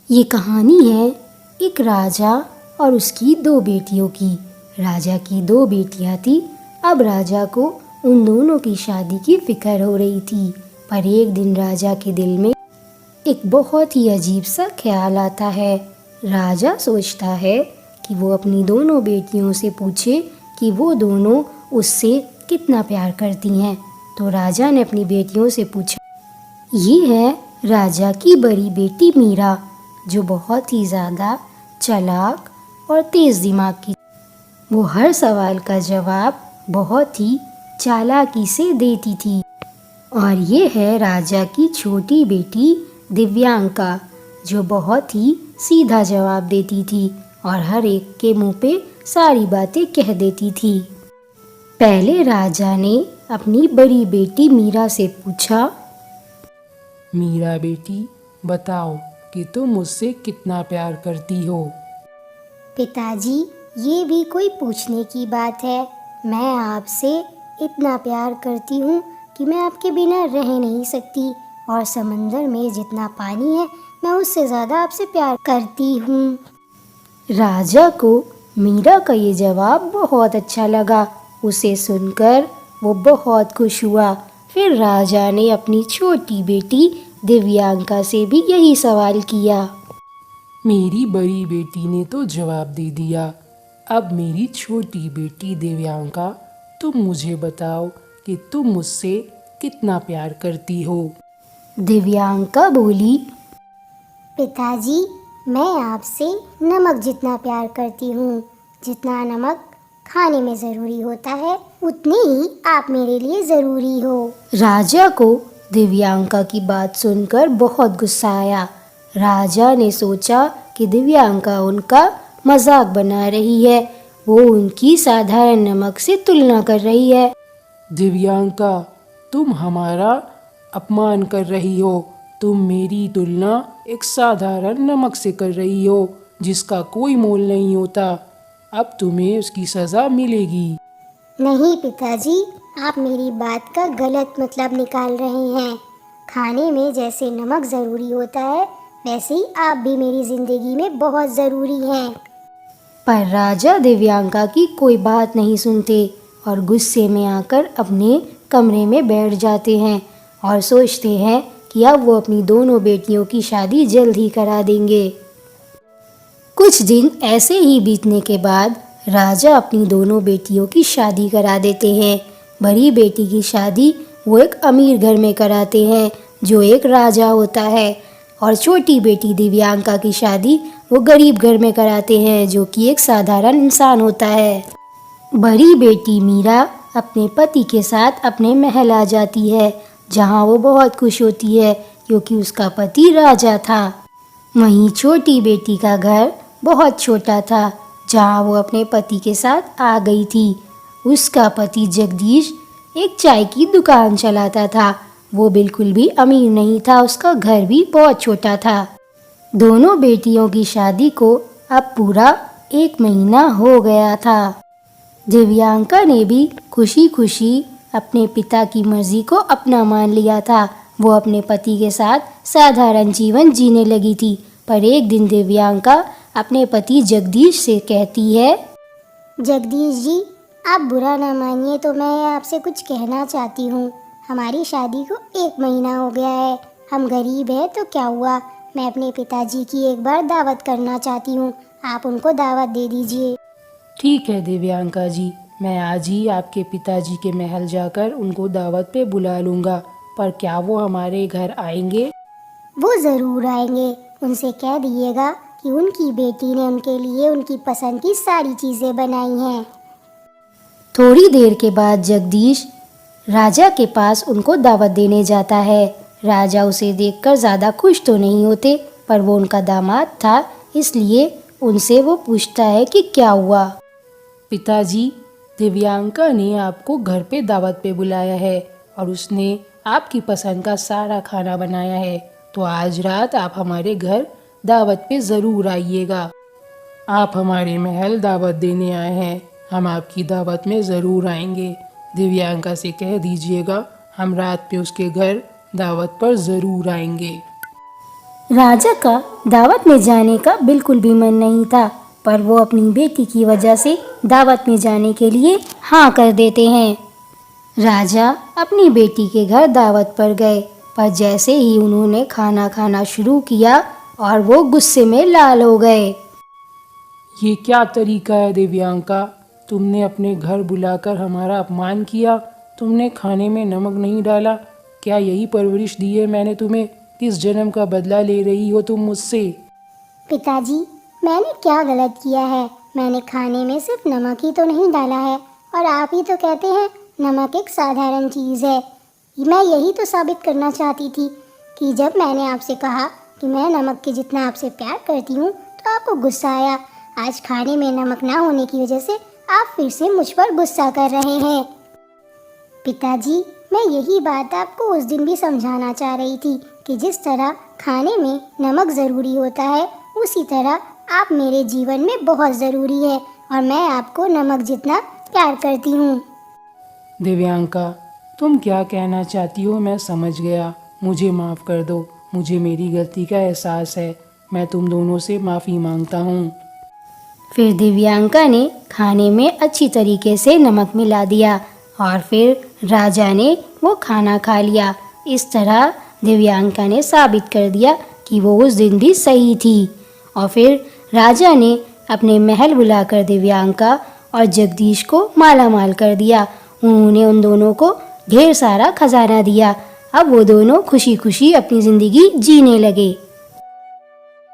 ये कहानी है एक राजा और उसकी दो बेटियों की। राजा की दो बेटियां थी। अब राजा को उन दोनों की शादी की फिक्र हो रही थी। पर एक दिन राजा के दिल में एक बहुत ही अजीब सा ख्याल आता है। राजा सोचता है कि वो अपनी दोनों बेटियों से पूछे कि वो दोनों उससे कितना प्यार करती हैं। तो राजा ने अपनी बेटियों से पूछा। ये है राजा की बड़ी बेटी मीरा, जो बहुत ही ज़्यादा चालाक और तेज़ दिमाग की। वो हर सवाल का जवाब बहुत ही चालाकी से देती थी। और ये है राजा की छोटी बेटी दिव्यांका, जो बहुत ही सीधा जवाब देती थी और हर एक के मुंह पे सारी बातें कह देती थी। पहले राजा ने अपनी बड़ी बेटी मीरा से पूछा। मीरा बेटी, बताओ कि तुम मुझसे कितना प्यार करती हो। पिताजी, ये भी कोई पूछने की बात है। मैं आपसे इतना प्यार करती हूँ कि मैं आपके बिना रह नहीं सकती, और समंदर में जितना पानी है मैं उससे ज़्यादा आपसे प्यार करती हूँ। राजा को मीरा का ये जवाब बहुत अच्छा लगा। उसे सुनकर वो बहुत खुश हुआ। फिर राजा ने अपनी छोटी बेटी दिव्यांका से भी यही सवाल किया। मेरी बड़ी बेटी ने तो जवाब दे दिया। अब मेरी छोटी बेटी दिव्यांका, तुम मुझे बताओ कि तुम मुझसे कितना प्यार करती हो। दिव्यांका बोली। पिताजी, मैं आपसे नमक जितना प्यार करती हूँ। जितना नमक खाने में ज़रूरी होता है, उतने ही आप मेरे लिए ज़रूरी हो। राजा को दिव्यांका की बात सुनकर बहुत गुस्सा आया। राजा ने सोचा कि दिव्यांका उनका मजाक बना रही है। वो उनकी साधारण नमक से तुलना कर रही है। दिव्यांका, तुम हमारा अपमान कर रही हो। तुम मेरी तुलना एक साधारण नमक से कर रही हो, जिसका कोई मोल नहीं होता। अब तुम्हें उसकी सज़ा मिलेगी। नहीं पिताजी, आप मेरी बात का गलत मतलब निकाल रहे हैं। खाने में जैसे नमक ज़रूरी होता है, वैसे ही आप भी मेरी ज़िंदगी में बहुत ज़रूरी हैं। पर राजा दिव्यांका की कोई बात नहीं सुनते और गुस्से में आकर अपने कमरे में बैठ जाते हैं और सोचते हैं कि अब वो अपनी दोनों बेटियों की शादी जल्द ही करा देंगे। कुछ दिन ऐसे ही बीतने के बाद राजा अपनी दोनों बेटियों की शादी करा देते हैं। बड़ी बेटी की शादी वो एक अमीर घर में कराते हैं, जो एक राजा होता है, और छोटी बेटी दिव्यांका की शादी वो गरीब घर में कराते हैं, जो कि एक साधारण इंसान होता है। बड़ी बेटी मीरा अपने पति के साथ अपने महल आ जाती है, जहाँ वो बहुत खुश होती है क्योंकि उसका पति राजा था। वहीं छोटी बेटी का घर बहुत छोटा था, जहाँ वो अपने पति के साथ आ गई थी। उसका पति जगदीश एक चाय की दुकान चलाता था। वो बिल्कुल भी अमीर नहीं था। उसका घर भी बहुत छोटा था। दोनों बेटियों की शादी को अब पूरा 1 महीना हो गया था। दिव्यांका ने भी खुशी खुशी अपने पिता की मर्जी को अपना मान लिया था। वो अपने पति के साथ साधारण जीवन जीने लगी थी। पर एक दिन दिव्यांका अपने पति जगदीश से कहती है। जगदीश जी, आप बुरा ना मानिए तो मैं आपसे कुछ कहना चाहती हूँ। हमारी शादी को 1 महीना हो गया है। हम गरीब हैं तो क्या हुआ, मैं अपने पिताजी की एक बार दावत करना चाहती हूँ। आप उनको दावत दे दीजिए। ठीक है दिव्यांका जी, मैं आज ही आपके पिताजी के महल जाकर उनको दावत पे बुला लूँगा। पर क्या वो हमारे घर आएंगे? वो ज़रूर आएंगे। उनसे कह दिएगा कि उनकी बेटी ने उनके लिए उनकी पसंद की सारी चीज़ें बनाई हैं। थोड़ी देर के बाद जगदीश राजा के पास उनको दावत देने जाता है। राजा उसे देखकर ज़्यादा खुश तो नहीं होते, पर वो उनका दामाद था, इसलिए उनसे वो पूछता है कि क्या हुआ। पिताजी, दिव्यांका ने आपको घर पे दावत पे बुलाया है और उसने आपकी पसंद का सारा खाना बनाया है। तो आज रात आप हमारे घर दावत पे ज़रूर आइएगा। आप हमारे महल दावत देने आए हैं, हम आपकी दावत में ज़रूर आएंगे। दिव्यांका से कह दीजिएगा हम रात पे उसके घर दावत पर ज़रूर आएंगे। राजा का दावत में जाने का बिल्कुल भी मन नहीं था, पर वो अपनी बेटी की वजह से दावत में जाने के लिए हाँ कर देते हैं। राजा अपनी बेटी के घर दावत पर गए, पर जैसे ही उन्होंने खाना खाना शुरू किया और वो गुस्से में लाल हो गए। ये क्या तरीका है दिव्यांका, तुमने अपने घर बुलाकर हमारा अपमान किया। तुमने खाने में नमक नहीं डाला। क्या यही परवरिश दी है मैंने तुम्हें? किस जन्म का बदला ले रही हो तुम मुझसे? पिताजी, मैंने क्या गलत किया है? मैंने खाने में सिर्फ नमक ही तो नहीं डाला है, और आप ही तो कहते हैं नमक एक साधारण चीज़ है। मैं यही तो साबित करना चाहती थी कि जब मैंने आपसे कहा कि मैं नमक के जितना आपसे प्यार करती हूँ तो आपको गुस्सा आया। आज खाने में नमक ना होने की वजह से आप फिर से मुझ पर गुस्सा कर रहे हैं। पिताजी, मैं यही बात आपको उस दिन भी समझाना चाह रही थी कि जिस तरह खाने में नमक ज़रूरी होता है, उसी तरह आप मेरे जीवन में बहुत ज़रूरी है, और मैं आपको नमक जितना प्यार करती हूँ। दिव्यांका, तुम क्या कहना चाहती हो मैं समझ गया। मुझे माफ़ कर दो, मुझे मेरी गलती का एहसास है। मैं तुम दोनों से माफ़ी मांगता हूँ। फिर दिव्यांका ने खाने में अच्छी तरीके से नमक मिला दिया और फिर राजा ने वो खाना खा लिया। इस तरह दिव्यांका ने साबित कर दिया कि वो उस दिन भी सही थी। और फिर राजा ने अपने महल बुलाकर दिव्यांका और जगदीश को मालामाल कर दिया। उन्होंने उन दोनों को ढेर सारा खजाना दिया। अब वो दोनों खुशी खुशी अपनी ज़िंदगी जीने लगे।